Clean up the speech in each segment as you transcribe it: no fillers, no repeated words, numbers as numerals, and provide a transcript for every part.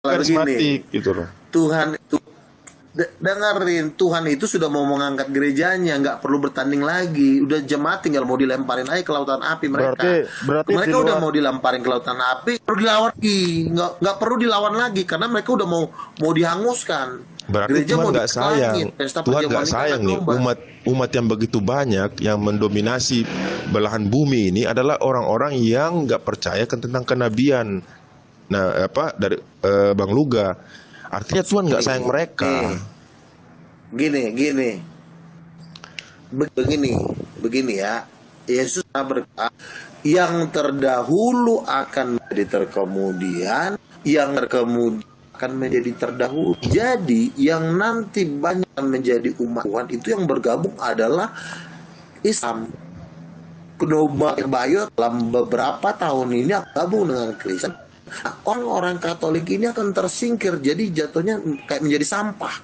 karismatik begini, gitu loh. Tuhan itu dengerin, Tuhan itu sudah mau mengangkat gerejanya, nggak perlu bertanding lagi. Udah jemaat tinggal mau dilemparin aja ke lautan api Berarti mereka. berarti di Mereka udah luar mau dilemparin ke lautan api, perlu dilawan lagi. Nggak perlu dilawan lagi karena mereka udah mau dihanguskan. Berarti Gereja Tuhan mau nggak diangkat sayang. langit, pesta Tuhan nggak perjamuan ikan sayang dan nih domba. umat yang begitu banyak yang mendominasi belahan bumi ini adalah orang-orang yang nggak percaya tentang kenabian. Nah, apa dari Bang Luga, artinya Tuhan nggak sayang mereka. Nih, gini, gini, begini, begini ya. Yesus berkata, yang terdahulu akan menjadi terkemudian, yang terkemudian akan menjadi terdahulu. Jadi yang nanti banyak menjadi umat Tuhan itu yang bergabung adalah Islam. Kedua Bayu dalam beberapa tahun ini akan gabung dengan Kristen. Orang-orang Katolik ini akan tersingkir, jadi jatuhnya kayak menjadi sampah.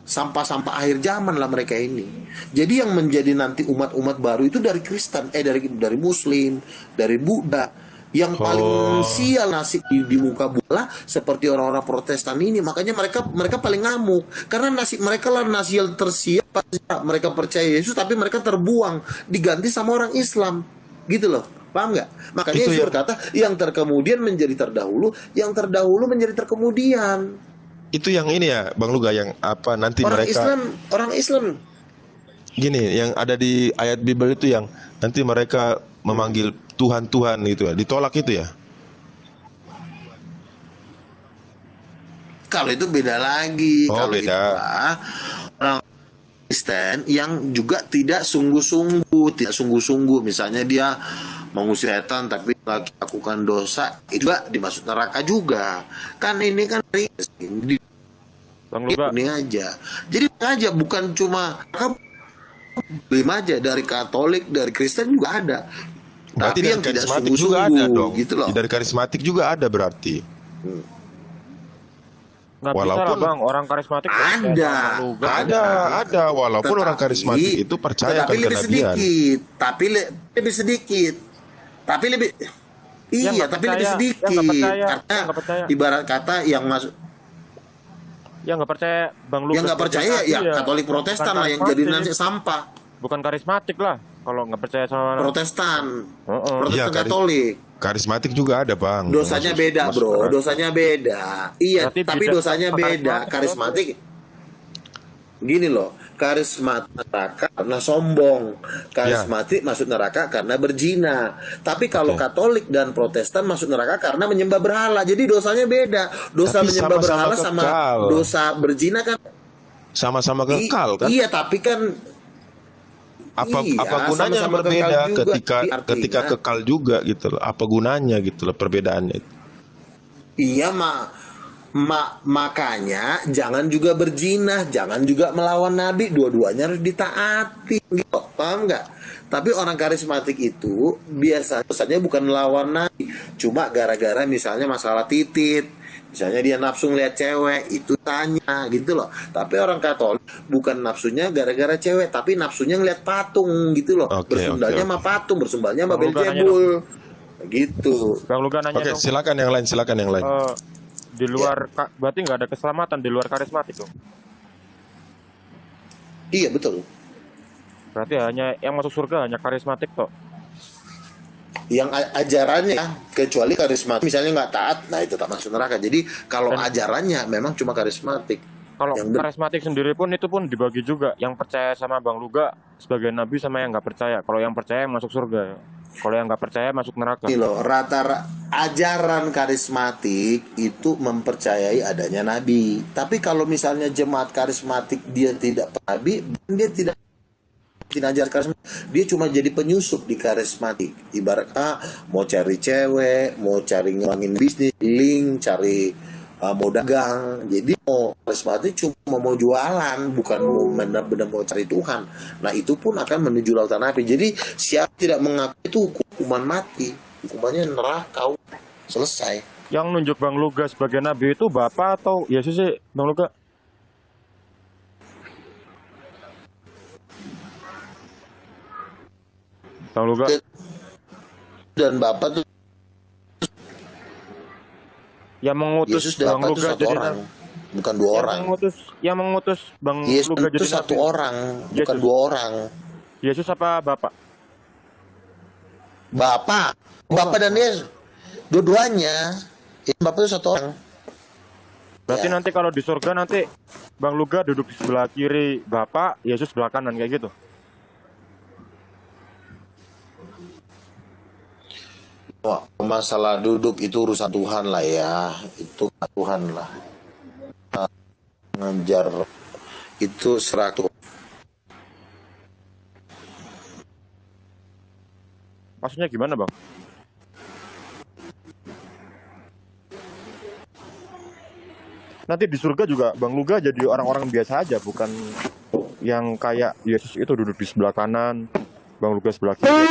Sampah-sampah akhir zaman lah mereka ini. Jadi yang menjadi nanti umat-umat baru itu dari Kristen, dari Muslim, dari Buddha. Yang paling Oh, sial nasib di muka bola seperti orang-orang Protestan ini. Makanya mereka paling ngamuk karena nasib mereka lah nasib yang tersial. Mereka percaya Yesus tapi mereka terbuang diganti sama orang Islam, gitu loh. Paham nggak? Makanya itu Yesus yang berkata yang terkemudian menjadi terdahulu, yang terdahulu menjadi terkemudian. ini ya Bang Luga yang apa nanti Orang mereka Islam, orang Islam. gini yang ada di ayat Bible itu yang nanti mereka memanggil Tuhan Tuhan gitu ya, ditolak itu ya. Kalau itu beda lagi. Oh, Kalau itu beda. orang Kristen yang juga tidak sungguh-sungguh. Misalnya dia mengusir setan tapi lagi lakukan dosa, itu juga dimasuk neraka juga. Kan ini kan di Bang Luga, ini aja. Jadi aja bukan cuma lima aja dari Katolik, dari Kristen juga ada. Berarti Tapi dari yang tidak karismatik juga ada sungguh-sungguh dong. gitu loh. Dari karismatik juga ada berarti. nggak bisa lah Walaupun Bang, orang karismatik nggak percaya Ada, sama Bang Luga. ada walaupun orang karismatik itu percaya tetapi akan lebih kenabian. sedikit, lebih sedikit, tapi lebih Yang iya, nggak tapi lebih percaya, sedikit yang nggak percaya, karena yang nggak percaya, ibarat kata yang masuk yang nggak percaya Bang Luga yang nggak sebagai percaya nabi ya ya Katolik bukan Protestan lah yang jadi karismatik, nanti sampah. bukan karismatik lah. Kalau nggak percaya sama, Protestan, Heeh. Iya, Protestan Katolik. karismatik juga ada, Bang. Dosanya Masuk beda, masuk bro. neraka. Dosanya beda. Iya, Berarti tapi beda dosanya sama beda. karismatik dong. Karismatik gini loh, karismatik neraka karena sombong, Ya, karismatik masuk neraka karena berzina. Tapi kalau oke. Katolik dan Protestan masuk neraka karena menyembah berhala. Jadi dosanya beda. Dosa Tapi menyembah sama-sama berhala sama kekal. dosa berzina kan Sama-sama kekal kan? iya, tapi kan Apa iya gunanya sama-sama kekal berbeda juga. ketika Jadi ketika artinya kekal juga gitu loh. Apa gunanya gitu loh perbedaannya itu. iya, makanya jangan juga berzina, jangan juga melawan Nabi, dua-duanya harus ditaati, gitu, paham nggak? Tapi orang karismatik itu biasanya bukan melawan Nabi, cuma gara-gara misalnya masalah titit, misalnya dia nafsu ngeliat cewek, itu tanya gitu loh. Tapi orang Katolik bukan nafsunya gara-gara cewek, tapi nafsunya ngeliat patung gitu loh, Oke, bersumbalnya oke. sama patung, bersumbalnya sama Bang Luga nanya Beelzebul, gitu. Bang Luga nanya Oke, dong. silakan yang lain, silakan yang lain. Di luar berarti nggak ada keselamatan di luar karismatik dong. Iya betul. Berarti hanya yang masuk surga hanya karismatik toh. Yang ajarannya kecuali karismatik misalnya nggak taat, nah itu tak masuk neraka. Jadi kalau Dan ajarannya memang cuma karismatik kalau yang karismatik sendiri pun itu pun dibagi juga, yang percaya sama Bang Luga sebagai nabi sama yang nggak percaya. Kalau yang percaya masuk surga, kalau yang nggak percaya masuk neraka. ini loh, ajaran karismatik itu mempercayai adanya nabi. Tapi kalau misalnya jemaat karismatik dia tidak nabi, dia tidak ajar karismatik, dia cuma jadi penyusup di karismatik. Ibaratnya mau cari cewek, mau cari ngembangin bisnis, link, cari mau dagang. Jadi mau karismatik cuma mau jualan, bukan mau benar-benar mau cari Tuhan. Nah itu pun akan menuju lautan api. Jadi siapa tidak mengaku itu hukuman mati, hukumannya neraka, selesai. Yang nunjuk Bang Luga sebagai nabi itu Bapak atau Yesus sih, Bang Luga? Bang Luga. Dan Bapak tuh Yang mengutus Yesus Bang datang itu Luga satu jadi orang, nabi. bukan dua orang. Yang mengutus Bang Yesus Luga itu jadi satu nabi. orang, bukan Yesus. dua orang. Yesus apa Bapak? Bapak, Bapak dan Yesus, dua-duanya. Bapak itu satu orang. Berarti Ya. nanti kalau di surga nanti Bang Luga duduk di sebelah kiri Bapak, Yesus sebelah kanan kayak gitu. Wah, masalah duduk itu urusan Tuhan lah ya, itu Tuhan lah. Ngajar itu serah. Maksudnya gimana Bang? Nanti di surga juga Bang Luga jadi orang-orang biasa aja, bukan yang kayak Yesus itu duduk di sebelah kanan, Bang Luga sebelah kiri.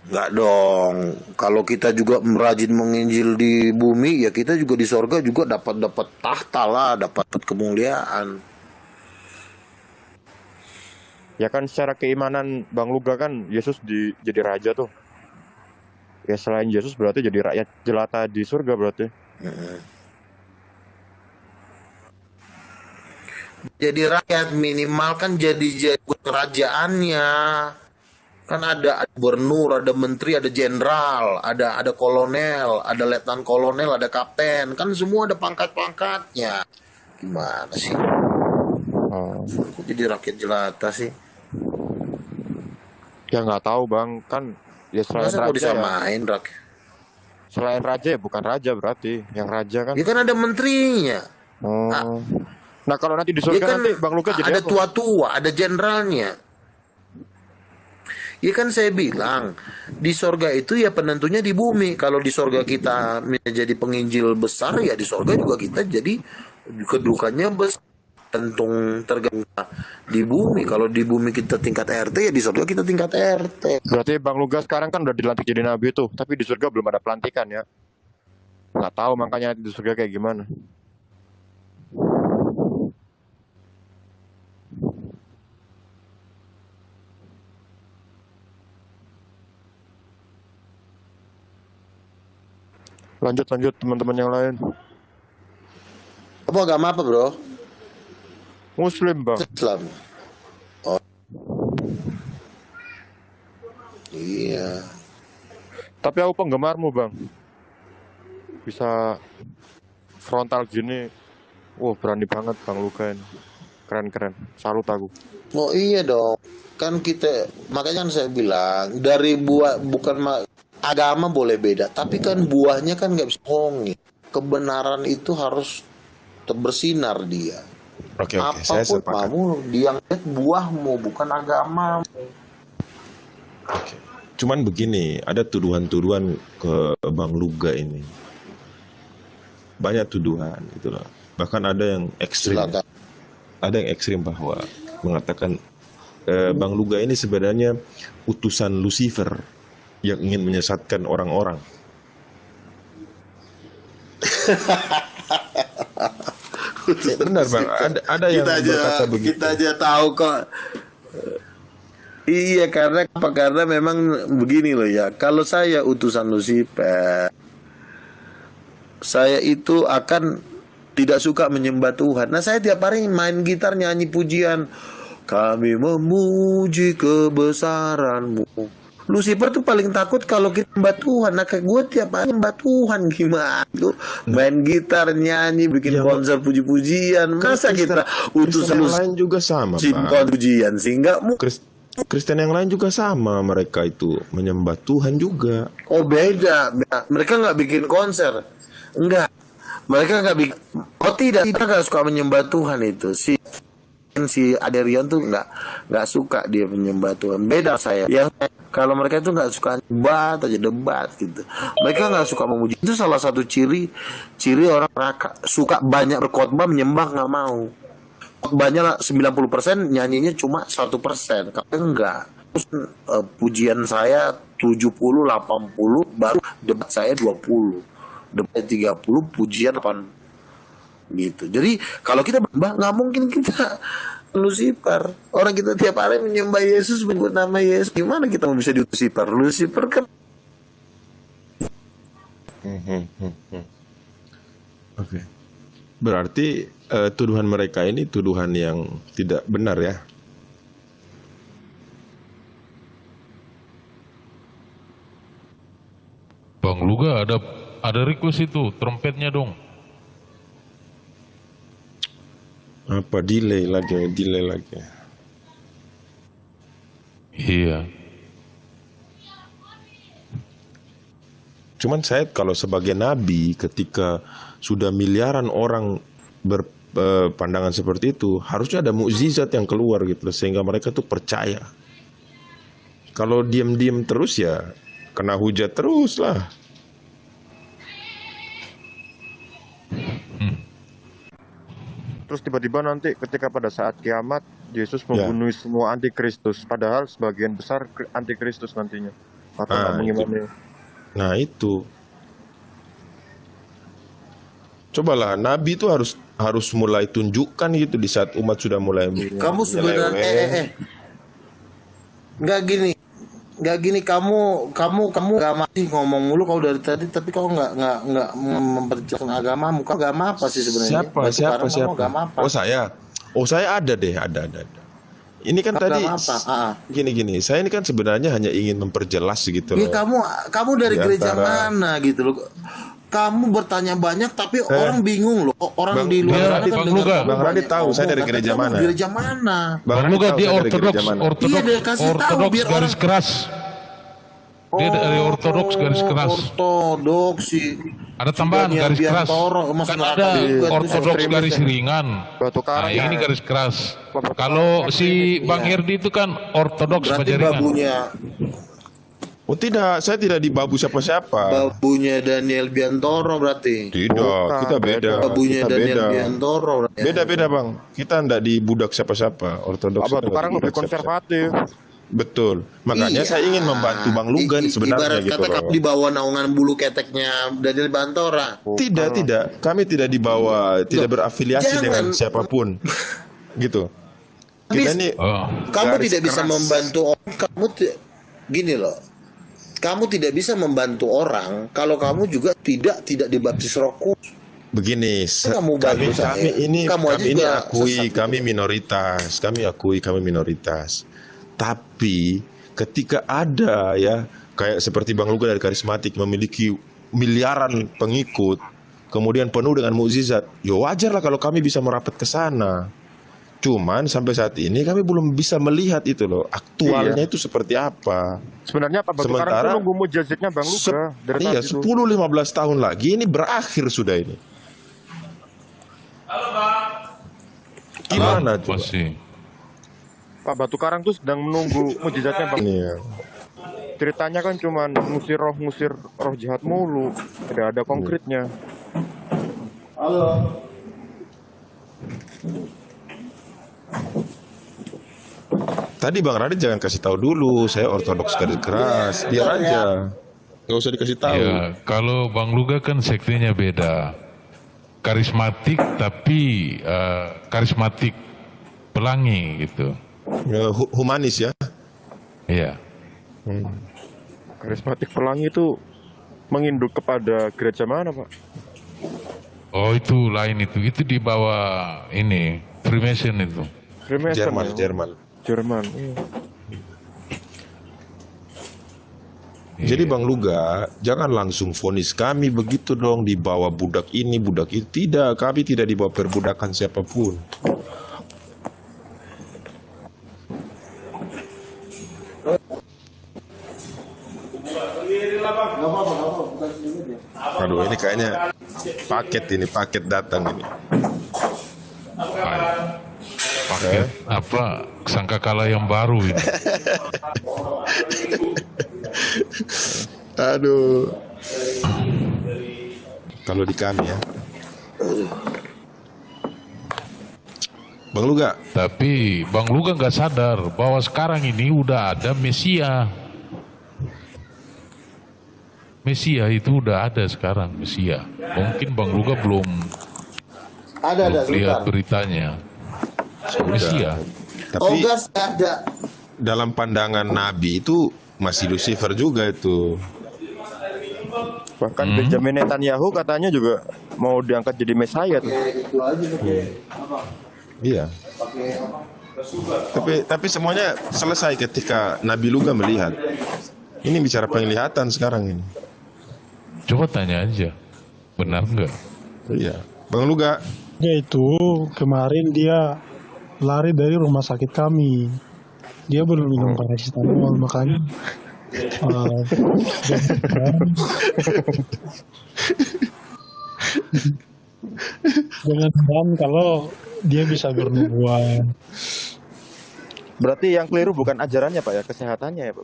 Nggak dong. Kalau kita juga rajin menginjil di bumi, ya kita juga di sorga juga dapat tahta lah, dapat kemuliaan. Ya kan secara keimanan Bang Luga kan Yesus jadi raja tuh. Ya selain Yesus berarti jadi rakyat jelata di surga berarti. Jadi rakyat minimal kan jadi kerajaannya. Kan ada gubernur, ada menteri, ada jenderal, ada kolonel, ada letnan kolonel, ada kapten. Kan semua ada pangkat-pangkatnya. Gimana sih? Oh. Kok jadi rakyat jelata sih? Ya nggak tahu Bang, kan ya selain Masa mau raja ya. disamain rakyat? Selain raja ya bukan raja berarti. Yang raja kan. Ya kan ada menterinya. Oh. Nah kalau nanti di Ya surga kan nanti Bang Luga jadi ada apa? tua-tua, ada jenderalnya. Ya kan saya bilang di sorga itu ya penentunya di bumi. Kalau di sorga kita menjadi penginjil besar, ya di sorga juga kita jadi kedudukannya besar. Tergantung di bumi. Kalau di bumi kita tingkat RT, ya di sorga kita tingkat RT. Berarti Bang Luga sekarang kan udah dilantik jadi nabi tuh, tapi di surga belum ada pelantikan ya. Nggak tahu makanya nanti di surga kayak gimana. Lanjut teman-teman yang lain. Apa agama apa bro? Muslim Bang. Islam. Oh. Iya. Tapi aku penggemarmu Bang. Bisa frontal gini. Wah berani banget Bang Luga ini. Keren. Salut aku. Oh iya dong. Kan kita, makanya kan saya bilang dari buah bukan agama boleh beda, tapi kan buahnya kan nggak bisa bohong. Kebenaran itu harus bersinar dia. Oke, saya Apapun sepakat. kamu, dia lihat buahmu bukan agama. Oke. Cuman begini, ada tuduhan-tuduhan ke Bang Luga ini. Banyak tuduhan gitu loh. Bahkan ada yang ekstrim. Silakan. Ada yang ekstrim bahwa mengatakan Bang Luga ini sebenarnya utusan Lucifer yang ingin menyesatkan orang-orang. Benar Bang, ada yang berkata begitu. Kita aja tahu kok. Iya karena apa? Karena memang begini loh ya. Kalau saya utusan Lucifer, saya itu akan tidak suka menyembah Tuhan. Nah saya tiap hari main gitar nyanyi pujian. Kami memuji kebesaran-Mu. Lucifer tuh paling takut kalau kita nyembah Tuhan. Nah kayak gue tiap hari nyembah Tuhan gimana tuh main gitar nyanyi bikin konser puji-pujian. Masa kita utusan Kristen yang lain juga sama simpan Pak. pujian sehingga Kristen yang lain juga sama, mereka itu menyembah Tuhan juga. oh beda. Mereka nggak bikin konser, enggak. Mereka nggak bikin. Oh tidak, kita nggak suka menyembah Tuhan itu. Si Aderian tuh nggak suka dia menyembah Tuhan. Beda saya. Yang kalau mereka itu nggak suka debat gitu. Mereka nggak suka memuji. Itu salah satu ciri orang suka banyak berkhotbah menyembah nggak mau. Khotbahnya 90% nyanyinya cuma 1%. Kalau enggak. Terus pujian saya 70-80 baru debat saya 20. Debat 30 pujian 8 gitu. Jadi kalau kita nggak mungkin kita Lucifer. Orang kita tiap hari menyembah Yesus, menyebut nama Yesus. Gimana kita mau bisa di Lucifer? Lucifer kan Oke. Berarti tuduhan mereka ini tuduhan yang tidak benar ya? Bang Luga ada request itu trompetnya dong. Apa delay lagi? Iya. Cuman saya kalau sebagai nabi ketika sudah miliaran orang berpandangan seperti itu, harusnya ada mukjizat yang keluar gitu sehingga mereka tuh percaya. Kalau diam-diam terus ya kena hujat terus lah. Terus tiba-tiba nanti ketika pada saat kiamat Yesus membunuh semua antikristus, padahal sebagian besar antikristus nantinya atau nggak mengimani. Nah itu. Cobalah nabi itu harus mulai tunjukkan gitu di saat umat sudah mulai. Kamu sebenarnya nggak gini kamu nggak masih ngomong mulu kau dari tadi, tapi kau nggak memperjelaskan agamamu. Kau agama apa sih sebenarnya? Siapa? Agama apa? Oh saya ada deh, ada. Ini kan tadi gini. Saya ini kan sebenarnya hanya ingin memperjelas gitu loh. Ya, kamu dari gereja mana gitu loh? Kamu bertanya banyak tapi orang bingung loh. Orang di luar sana kan dengar Bang Radit tahu saya dari gereja mana. Gereja mana? Bang Luga dia ortodoks garis keras. Dia dari ortodoks garis keras. Ortodoks sih. Ada tambahan garis keras. Kan ada ortodoks garis ringan. Batu Karang. Nah, ini garis keras. Kalau si Bang Herdi itu kan ortodoks Berarti baja ringan. babunya Oh tidak, saya tidak dibabu siapa-siapa. babunya Daniel Biantoro berarti. Tidak, kita beda. Babunya Kita Daniel beda. Biantoro. Beda Bang. Kita tidak dibudak siapa-siapa. Ortodoks. Batu Karang lebih konservatif. Betul. Makanya saya ingin membantu Bang Luga nih sebenarnya Ibarat gitu kata loh. di bawah naungan bulu keteknya Daniel Biantoro. Tidak. Kami tidak dibawa, tidak berafiliasi Jangan. dengan siapapun. Gitu. Kita ini Kamu garis tidak bisa keras. membantu orang. Gini loh. Kamu tidak bisa membantu orang kalau kamu juga tidak dibaptis Roh Kudus. Begini, Kamu bantu saya. kami ini Kamu aja kami ini juga akui sesat. kami akui kami minoritas. Tapi ketika ada ya kayak seperti Bang Luga dari karismatik memiliki miliaran pengikut, kemudian penuh dengan mukjizat, ya wajar lah kalau kami bisa merapat ke sana. Cuman sampai saat ini kami belum bisa melihat itu loh, aktualnya itu seperti apa. Sebenarnya Pak Batu Karang itu nunggu mujizatnya Bang Luga dari Iya, tadi itu. 10-15 tahun lagi ini berakhir sudah ini. Gimana tuh? Masih. Pak Batu Karang tuh sedang menunggu mujizatnya Bang. Iya. Ceritanya kan cuman ngusir roh jahat mulu. Tidak ada konkretnya. Tadi Bang Radit jangan kasih tahu dulu, saya ortodoks garis keras, biar aja. Nggak usah dikasih tahu. Ya, kalau Bang Luga kan sektinya beda. Karismatik tapi karismatik pelangi gitu. Ya, humanis ya. Iya. Karismatik pelangi itu menginduk kepada gereja mana Pak? Oh itu lain itu di bawah ini Freemason itu. Freemason Jerman. Jerman. Iya. Jadi Bang Luga, jangan langsung vonis kami begitu dong, dibawa budak ini, budak itu. Tidak, kami tidak dibawa perbudakan siapapun. Aduh, ini kayaknya paket datang ini. Paket apa? Sangkakala yang baru ini. Aduh. Kalau di kami ya. Bang Luga, Tapi Bang Luga nggak sadar bahwa sekarang ini udah ada Mesia. Mesia itu udah ada sekarang, Mesia. Mungkin Bang Luga belum lihat sebentar. beritanya. Mesia. tapi Ogas ada. dalam pandangan Nabi itu masih Lucifer juga itu. Bahkan Benjamin Netanyahu katanya juga mau diangkat jadi Mesaya tuh. Iya. Tapi semuanya selesai ketika Nabi Luga melihat. Ini bicara penglihatan sekarang ini. Coba tanya aja, benar nggak? Iya. Bang Luga. Dia itu kemarin dia lari dari rumah sakit kami. Dia belum minum paracetamol, makanya jangan kalau dia bisa bernubuat. Berarti yang keliru bukan ajarannya Pak ya, kesehatannya ya Pak.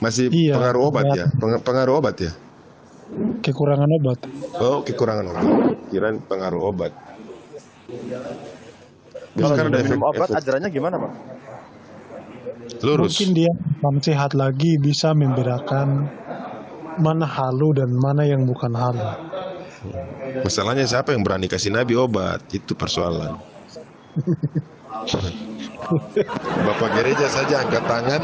Masih Iya, pengaruh obat ya? Pengaruh obat ya? Kekurangan obat. Oh, kekurangan obat. Kirain pengaruh obat. Kalau Sekarang ada minum obat efek ajarannya gimana Pak? lurus. Mungkin dia akan sehat lagi, bisa membedakan mana halu dan mana yang bukan halu. Masalahnya siapa yang berani kasih Nabi obat? Itu persoalan. Bapak gereja saja angkat tangan.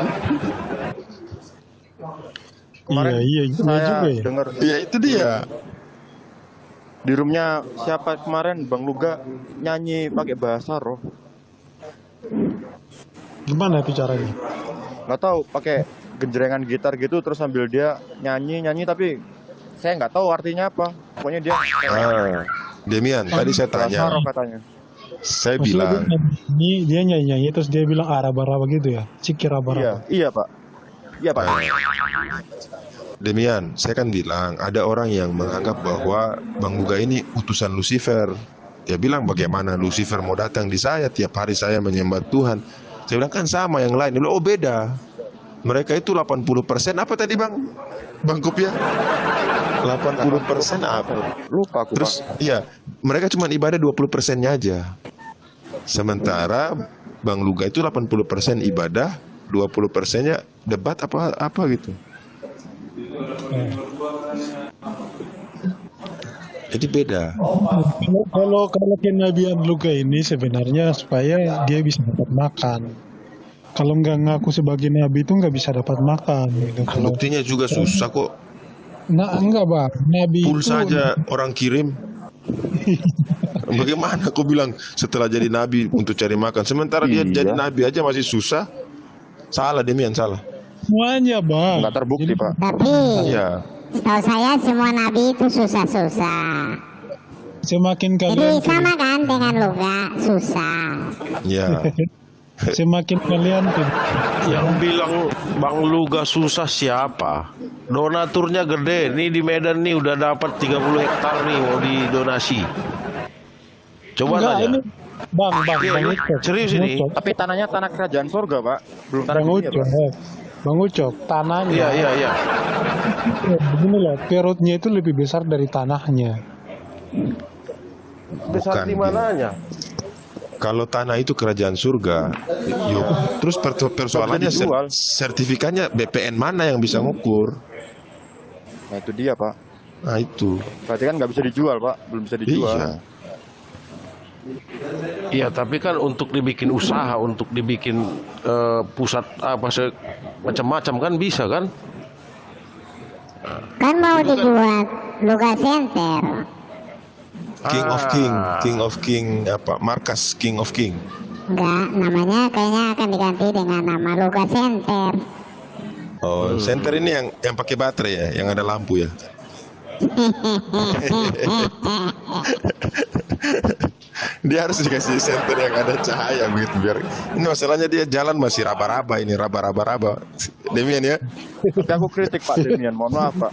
Kemarin iya saya juga ya. dengar Ya itu dia. di roomnya siapa kemarin Bang Luga nyanyi pakai bahasa roh. Gimana itu caranya? Nggak tahu, pakai genjrengan gitar gitu terus sambil dia nyanyi tapi saya nggak tahu artinya apa. Pokoknya dia Demian, tadi saya bahasa tanya. roh katanya. Saya Maksudnya bilang, dia nyanyi terus dia bilang araba-araba gitu ya, Iya, raba-raba. iya Pak. Iya Pak. Demian, saya kan bilang ada orang yang menganggap bahwa Bang Luga ini utusan Lucifer. Dia bilang bagaimana Lucifer mau datang di saya tiap hari saya menyembah Tuhan. Saya bilang kan sama yang lain. Dia bilang, oh beda. Mereka itu 80% apa tadi Bang? Bang Kup ya? 80% apa? Lupa aku Terus Pak. iya, mereka cuma ibadah 20%-nya aja. Sementara Bang Luga itu 80% ibadah, 20%-nya debat apa gitu. Jadi beda. Kalau kenabian Luka ini sebenarnya supaya dia bisa dapat makan. Kalau nggak ngaku sebagai nabi itu nggak bisa dapat makan. Gitu. Kalau Buktinya juga susah kok. enggak bang, nabi Pulsa itu aja orang kirim. Bagaimana aku bilang setelah jadi nabi untuk cari makan, sementara dia jadi nabi aja masih susah. Salah Demian, salah. semuanya bang. Nggak terbukti Pak. Tapi Iya. setahu saya semua nabi itu susah-susah. Semakin Jadi kalian sama kan dengan Luga, susah. Iya. semakin kalian Yang bilang Bang Luga susah siapa? Donaturnya gede. Nih di Medan nih udah dapat 30 hektar nih mau didonasi. Coba enggak tanya. ini bang Iya, Ucok. serius ini? Bang Ucok, Tapi tanahnya tanah kerajaan surga Pak. Belum tanah Bang dunia Ucok, Pak. Bang Ucok, tanahnya Iya. begini loh, perutnya itu lebih besar dari tanahnya. Besar Bukan, di mananya? Kalau tanah itu kerajaan surga, yuk. Terus persoalannya Bisa dijual. sertifikatnya BPN mana yang bisa ngukur? Nah itu dia Pak. Nah itu. Berarti kan nggak bisa dijual Pak. Belum bisa dijual. Iya. Iya, tapi kan untuk dibikin usaha, untuk dibikin pusat macam-macam kan bisa kan? Kan mau dibuat Luga Center. King of King apa? Markas King of King. Enggak, namanya kayaknya akan diganti dengan nama Luga Center. Oh, center ini yang pakai baterai ya, yang ada lampu ya. Dia harus dikasih center yang ada cahaya begitu biar ini masalahnya dia jalan masih raba-raba ini raba-raba. Demian ya. Tapi aku kritik Pak Demian, mohon maaf Pak.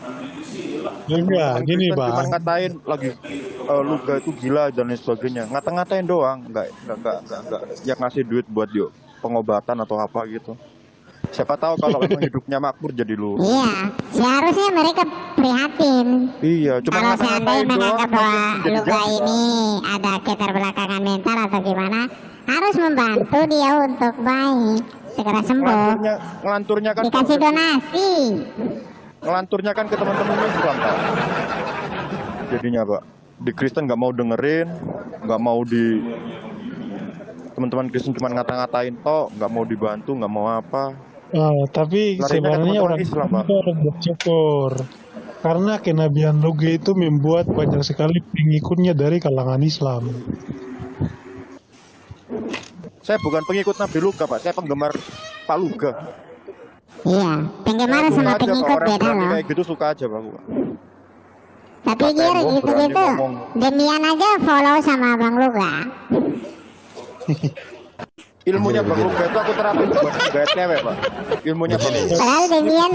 Enggak, gini Kristen cuma bang. ngatain lagi Luga itu gila dan lain sebagainya. Ngata-ngatain doang, enggak yang ngasih duit buat dia pengobatan atau apa gitu. Siapa tahu kalau memang hidupnya makmur jadi lu. Iya, seharusnya mereka prihatin. Iya, cuma Kalau seandainya ngata-ngatain doang. menganggap bahwa jadi Luga jahat. ini ada keterbelakangan mental atau gimana, harus membantu dia untuk baik, segera sembuh. Ngelanturnya kan Dikasih donasi. ngelanturnya kan ke teman-teman Islam Pak. Jadinya Pak, di Kristen nggak mau dengerin, nggak mau di teman-teman Kristen cuma ngata-ngatain toh, nggak mau dibantu, nggak mau apa. Tapi Larinya ke sebenarnya teman-teman orang Islam, Pak. itu harus bersyukur. Karena kenabian Luga itu membuat banyak sekali pengikutnya dari kalangan Islam. Saya bukan pengikut Nabi Luga, Pak. Saya penggemar Pak Luga. Iya, penggemar Suka sama aja, Pak. pengikut Orang beda berani loh. kayak gitu suka aja, Pak. Tapi Kata Gir Emo gitu-gitu, berani ngomong. Demian aja follow sama Bang Luga. Ilmunya Bang Luga itu aku terapin buat gaya cewek, Pak. Ilmunya Bang Luga. Padahal Demian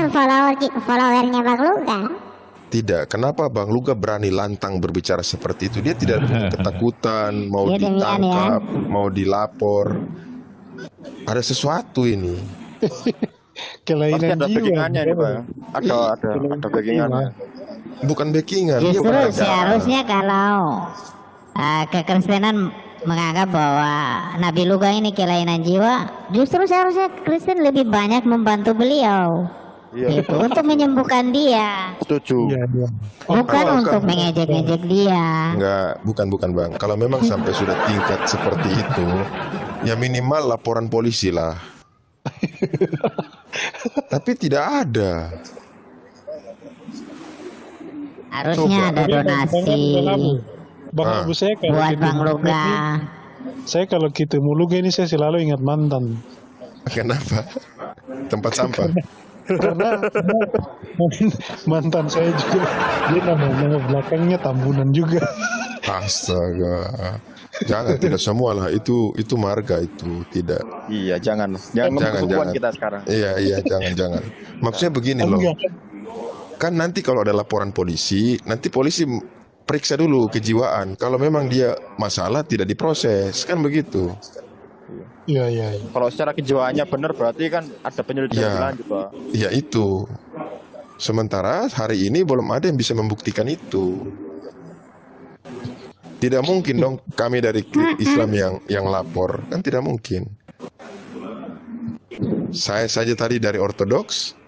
followernya Bang Luga. Tidak, kenapa Bang Luga berani lantang berbicara seperti itu? Dia tidak punya ketakutan, mau Dia demian, ditangkap, mau dilapor. Ada sesuatu ini. Pasti Kelainan ada jiwa. backingannya ini, Pak. Ada backingannya. Bukan backingan. Dia Justru bekerja. seharusnya kalau kekristenan menganggap bahwa Nabi Luga ini kelainan jiwa, justru seharusnya Kristen lebih banyak membantu beliau. Iya, Gitu, untuk menyembuhkan dia, setuju. Iya, iya. bukan untuk mengejek-ejek dia. Enggak, bukan Bang. Kalau memang sampai sudah tingkat seperti itu, ya minimal laporan polisi lah. Tapi tidak ada. Harusnya ada donasi Bang Abu, saya kalau buat ketemu Bang Luga. saya kalau ketemu Luga ini saya selalu ingat mantan. Kenapa? Tempat sampah. Karena mantan saya juga dia nama belakangnya Tambunan juga. Astaga. Jangan, tidak semua lah. Itu marga itu tidak. Iya, jangan ngomong kesukuan kita sekarang. Iya, jangan. Maksudnya begini loh. Kan nanti kalau ada laporan polisi, nanti polisi periksa dulu kejiwaan. Kalau memang dia masalah tidak diproses, kan begitu. Iya. Kalau secara kejiwaannya benar berarti kan ada penyelidikan Iya. lanjut, Pak. Ya itu. Sementara hari ini belum ada yang bisa membuktikan itu. Tidak mungkin dong kami dari Islam yang lapor, kan tidak mungkin. Saya saja tadi dari Ortodoks.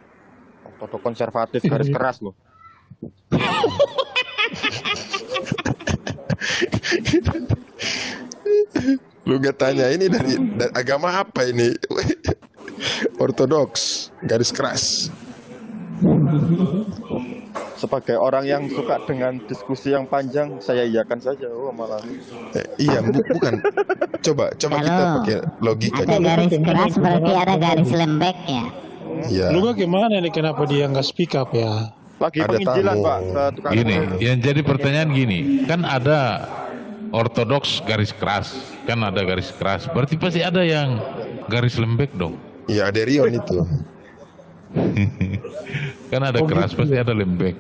Ortodoks konservatif garis keras loh. Lu gak tanya ini dari agama apa ini? Ortodoks, garis keras. Sebagai orang yang suka dengan diskusi yang panjang, saya iyakan saja. Oh, malah. Iya, bukan. Coba kita Kalau pakai logika. ada garis keras berarti ada garis lembeknya. Iya. Luga gimana nih, kenapa dia nggak speak up ya? Lagi Ada penginjilan, tamu. Pak, ke tukang Gini, kue. yang jadi pertanyaan gini, kan ada ortodoks garis keras, kan ada garis keras, berarti pasti ada yang garis lembek dong. Iya, ada Rion itu. Kan ada keras, pasti ada lembek.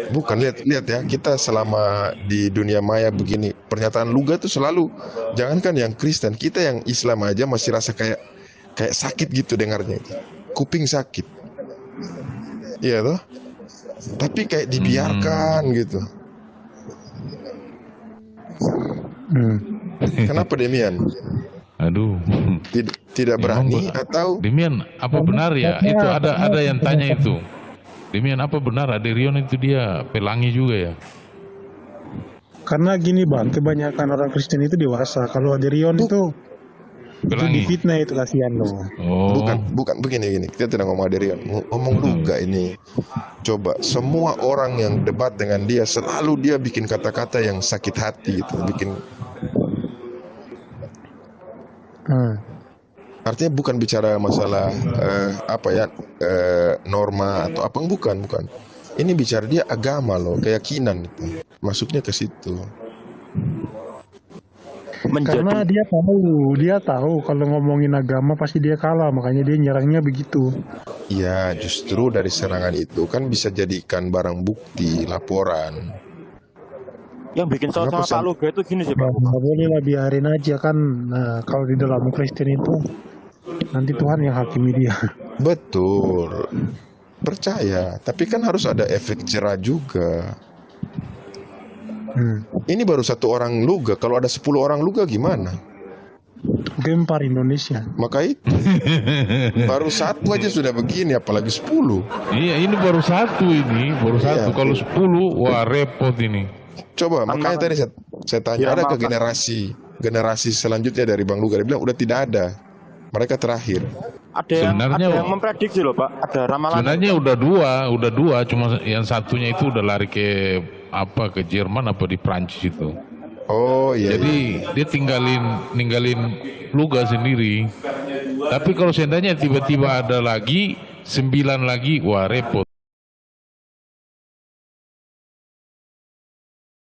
Bukan, lihat ya, kita selama di dunia maya begini, pernyataan Luga tuh selalu, jangankan yang Kristen, kita yang Islam aja masih rasa kayak sakit gitu dengarnya. Kuping sakit. Iya toh? Tapi kayak dibiarkan gitu. Kenapa demian? Aduh. Tidak berani Memang, atau Demian, apa benar ya? Itu ada yang tanya itu. Demian, apa benar Aderion itu dia pelangi juga ya? Karena gini Bang, kebanyakan orang Kristen itu dewasa. Kalau Aderion itu Pelangi. difitnah itu kasihan loh. Oh. bukan begini. Kita tidak ngomong Aderion, ngomong Luga ini. Coba semua orang yang debat dengan dia selalu dia bikin kata-kata yang sakit hati gitu, bikin. Artinya bukan bicara masalah norma atau apa, bukan. Ini bicara dia agama loh, keyakinan itu. Masuknya ke situ. Karena dia tahu kalau ngomongin agama pasti dia kalah, makanya dia nyerangnya begitu. Ya, justru dari serangan itu kan bisa jadikan barang bukti, laporan. Yang bikin soal sama Pak Luga itu gini sih, Pak. Nggak boleh lah, biarin aja kan. Nah, kalau di dalam Kristen itu nanti Tuhan yang hakimi dia. Betul. Percaya, tapi kan harus ada efek jerah juga. Ini baru 1 orang Luga, kalau ada 10 orang Luga gimana? Gempar Indonesia. Maka itu baru 1 aja sudah begini, apalagi 10. Iya, ini baru satu Iya. Kalau 10, wah repot ini. Coba, makanya tadi saya tanya, ada ke generasi selanjutnya dari Bang Luga, dia bilang udah tidak ada. Mereka terakhir. Sebenarnya ada yang memprediksi loh Pak, ada ramalan. sebenarnya udah dua, cuma yang satunya itu udah lari ke apa, ke Jerman apa di Prancis itu. Oh iya. Jadi dia ninggalin Luga sendiri. Tapi kalau seandainya tiba-tiba ada lagi 9 lagi, wah repot.